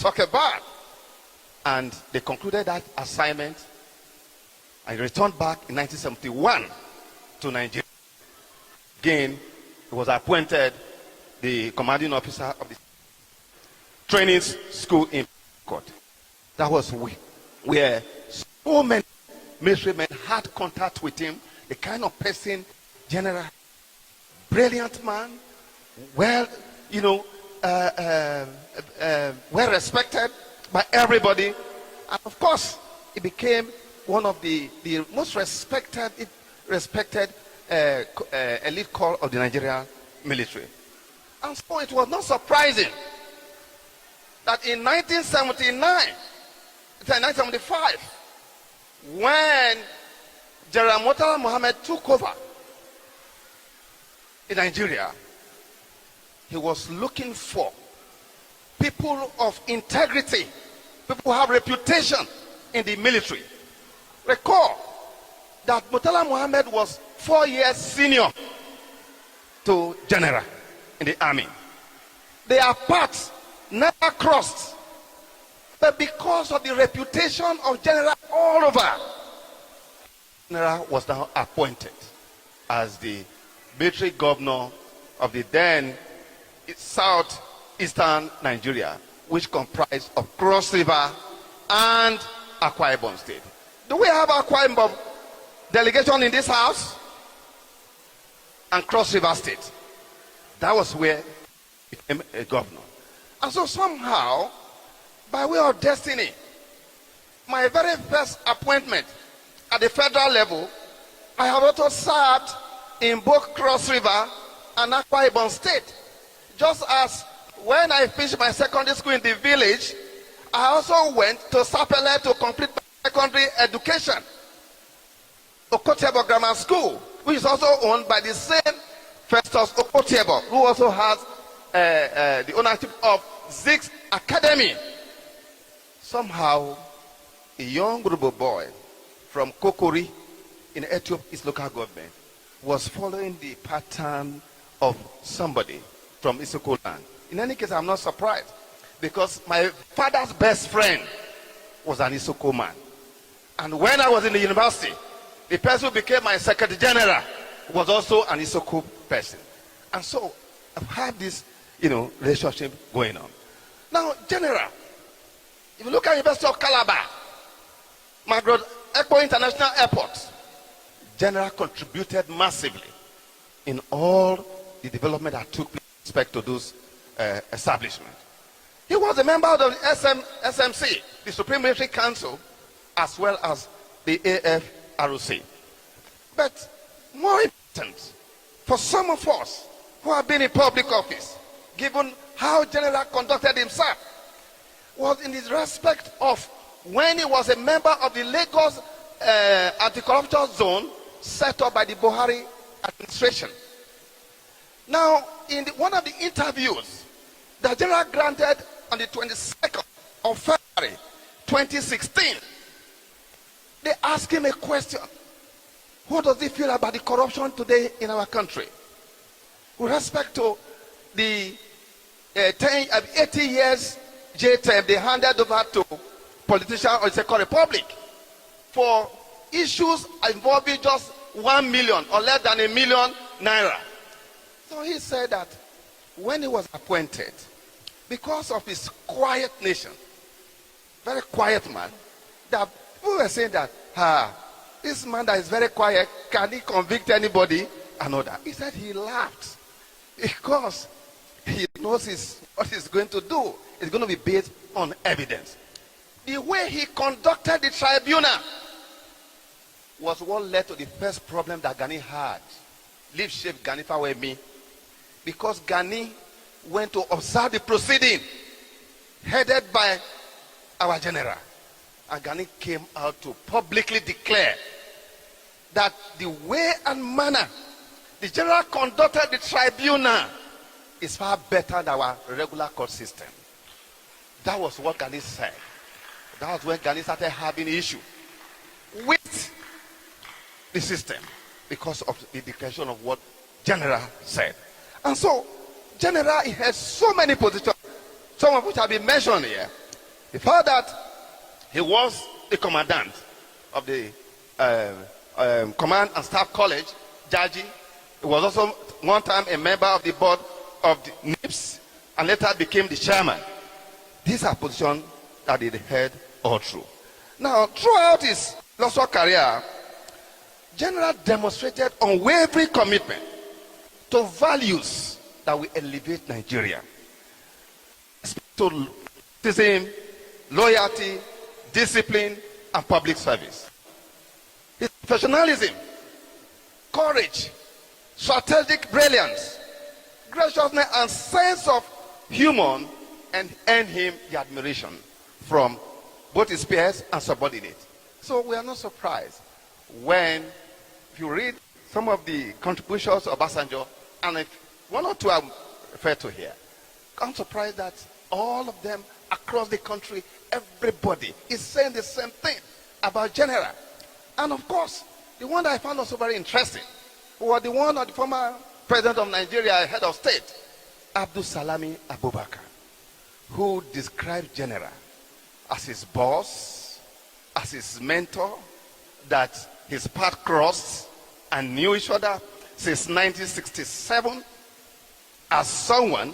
talk about. And they concluded that assignment and returned back in 1971 to Nigeria. Again, he was appointed the commanding officer of the training school in Court. That was where so many military men had contact with him, the kind of person, general, brilliant man, well, well respected by everybody. And of course, he became one of the most respected elite corps of the Nigerian military. And so it was not surprising that in 1975, when General Murtala Mohammed took over in Nigeria, he was looking for people of integrity, people who have reputation in the military. Recall that Murtala Mohammed was 4 years senior to General in the army. Their paths never crossed. But because of the reputation of General all over, General was now appointed as the military governor of the then southeastern Nigeria, which comprised of Cross River and Akwa Ibom State. Do we have Akwa Ibom delegation in this house? And Cross River State. That was where he became a governor. And so somehow, by way of destiny, my very first appointment at the federal level, I have also served in both Cross River and Akwa Ibom State. Just as when I finished my secondary school in the village, I also went to Sapele to complete my secondary education. Okotiebo Grammar School, which is also owned by the same Festus Okotiebo, who also has the ownership of Zix Academy. Somehow, a young Yoruba boy from Kokori in Ethiopia, his local government, was following the pattern of somebody from Isoko land. In any case, I'm not surprised, because my father's best friend was an Isoko man. And when I was in the university, the person who became my secretary general was also an Isoko person. And so I've had this, relationship going on. Now, General, if you look at University of Calabar, Margaret Ekpo International Airport, General contributed massively in all the development that took place with respect to those establishments. He was a member of the SMC, the Supreme Military Council, as well as the AFROC. But more important, for some of us who have been in public office, given how General conducted himself, was in his respect of when he was a member of the Lagos anti-corruption zone set up by the Buhari administration. Now, in one of the interviews that General granted on the 22nd of February 2016, they asked him a question. What does he feel about the corruption today in our country? With respect to the 80 years jail term they handed over to politicians of the Second Republic for issues involving just 1 million or less than $1 million. So he said that when he was appointed, because of his quiet nation, very quiet man, that people were saying that, this man that is very quiet, can he convict anybody? And all that. He said he laughed because he knows what he's going to do is going to be based on evidence. The way he conducted the tribunal was what led to the first problem that Gani had. Leave shape Gani for me. Because Gani went to observe the proceeding headed by our general. And Gani came out to publicly declare that the way and manner the general conducted the tribunal is far better than our regular court system. That was what Gani said. That was when Gani started having issue with the system because of the declaration of what General said. And so, General, he has so many positions, some of which have been mentioned here. The fact that he was the commandant of the Command and Staff College, Jaji. He was also one time a member of the board of the NIPS and later became the chairman. These are positions that he held all through. Now, throughout his illustrious career, General demonstrated unwavering commitment to values that will elevate Nigeria. To citizen, loyalty, discipline, and public service. His professionalism, courage, strategic brilliance, graciousness, and sense of humor and earned him the admiration from both his peers and subordinates. So we are not surprised when you read some of the contributions of Obasanjo, and if one or two I refer to here, I'm surprised that all of them across the country, everybody is saying the same thing about General. And of course, the one that I found also very interesting was the one of the former president of Nigeria, head of state, Abdul Salami Abubakar, who described General as his boss, as his mentor, that his path crossed and knew each other since 1967, as someone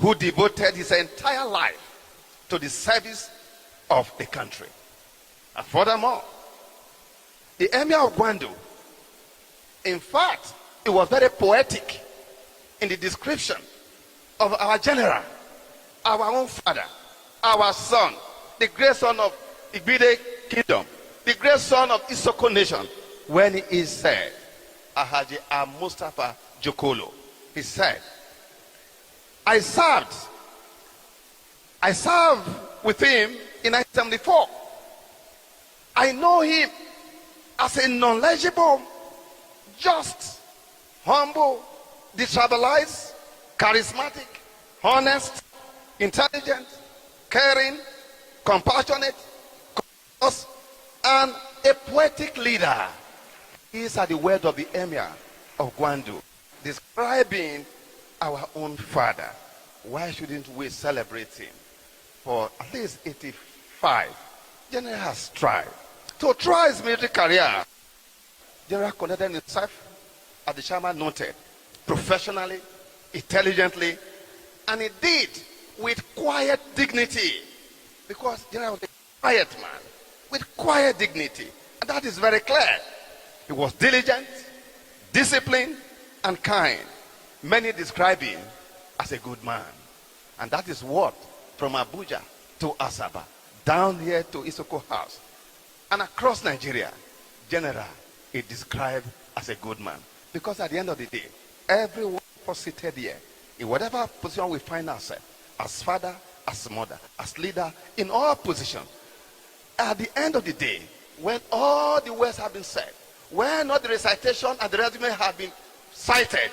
who devoted his entire life to the service of the country. And furthermore, the Emir of Gwandu, in fact, it was very poetic in the description of our general, our own father, our son, the great son of Igini kingdom, the great son of Isoko nation, when he said, Alhaji Mustafa Jokolo, he said, I served with him in 1974. I know him as a knowledgeable, just, humble, destabilized, charismatic, honest, intelligent, caring, compassionate, courageous, and a poetic leader. These are the words of the Emir of Gwandu, describing our own father. Why shouldn't we celebrate him? For at least 85, General has tried. To try his military career, General conducted himself, as the chairman noted, professionally, intelligently, and he did with quiet dignity. Because General was a quiet man, with quiet dignity. And that is very clear. He was diligent, disciplined, and kind. Many describe him as a good man. And that is what, from Abuja to Asaba, down here to Isoko House, and across Nigeria, General is described as a good man. Because at the end of the day, everyone seated here, in whatever position we find ourselves, as father, as mother, as leader, in all positions, at the end of the day, when all the words have been said, when all the recitation and the resume have been cited,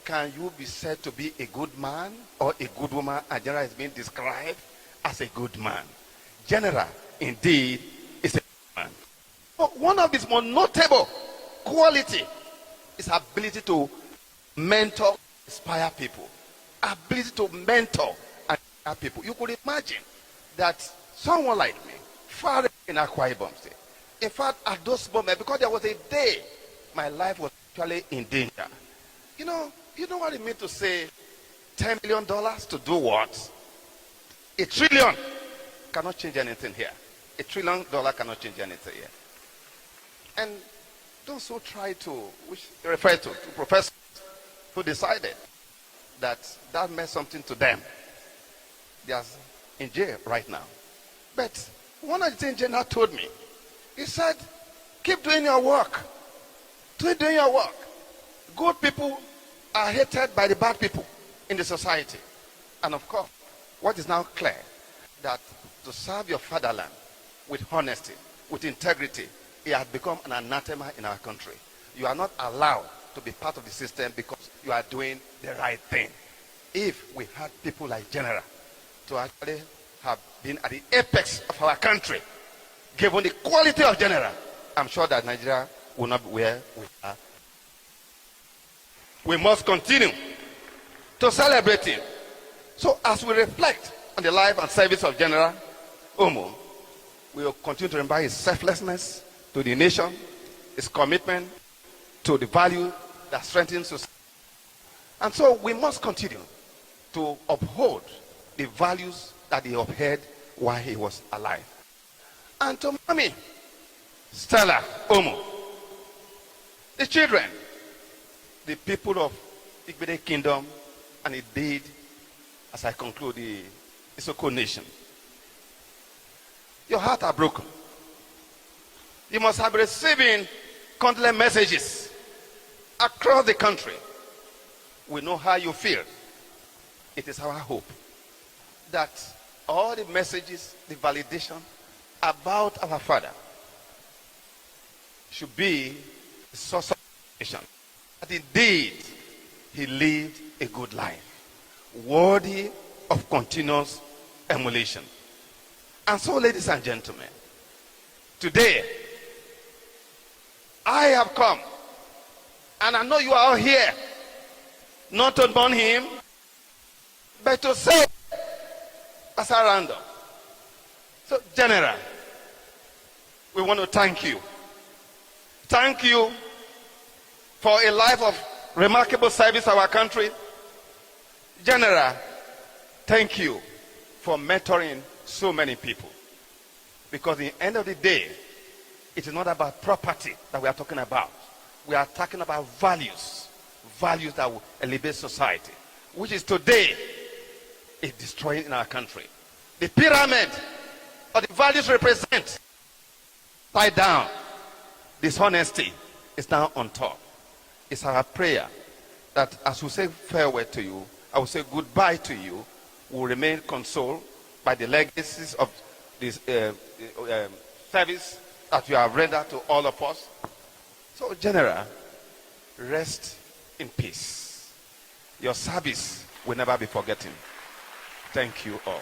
can you be said to be a good man or a good woman? And General is being described as a good man. General, indeed, is a good man. But one of his most notable quality is ability to mentor, inspire people. Ability to mentor and inspire people. You could imagine that someone like me, far in Akwa Ibom State, in fact, at those moments, because there was a day my life was actually in danger. You know what it means to say $10 million to do what? $1 trillion cannot change anything here. $1 trillion cannot change anything here. And those who try to, which they refer to professors who decided that meant something to them, they are in jail right now. But one of the things General told me, he said, keep doing your work. Keep doing your work. Good people are hated by the bad people in the society. And of course, what is now clear, that to serve your fatherland with honesty, with integrity, it has become an anathema in our country. You are not allowed to be part of the system because you are doing the right thing. If we had people like General to actually have been at the apex of our country, given the quality of General, I'm sure that Nigeria will not be where we are. We must continue to celebrate him. So as we reflect on the life and service of General, Omo will continue to remember his selflessness to the nation, his commitment to the value that strengthens society. And so we must continue to uphold the values that he upheld while he was alive. And to Mommy Stella Omo, the children, the people of Igini Kingdom, and indeed, as I conclude, the Isoko nation. Your heart are broken. You must have receiving countless messages across the country. We know how you feel. It is our hope that all the messages, the validation about our father should be a source of information. That indeed he lived a good life, worthy of continuous emulation. And so, ladies and gentlemen, today I have come, and I know you are all here, not to mourn him, but to say, as a random. So, General, we want to thank you. Thank you for a life of remarkable service to our country. General, thank you for mentoring so many people. Because in the end of the day, it is not about property that we are talking about. We are talking about values. Values that will elevate society, which is today is destroying in our country. The pyramid of the values represent tied down. Dishonesty is now on top. It's our prayer that as we say farewell to you, I will say goodbye to you, will remain consoled by the legacies of this service that you have rendered to all of us. So, General, rest in peace. Your service will never be forgotten. Thank you all.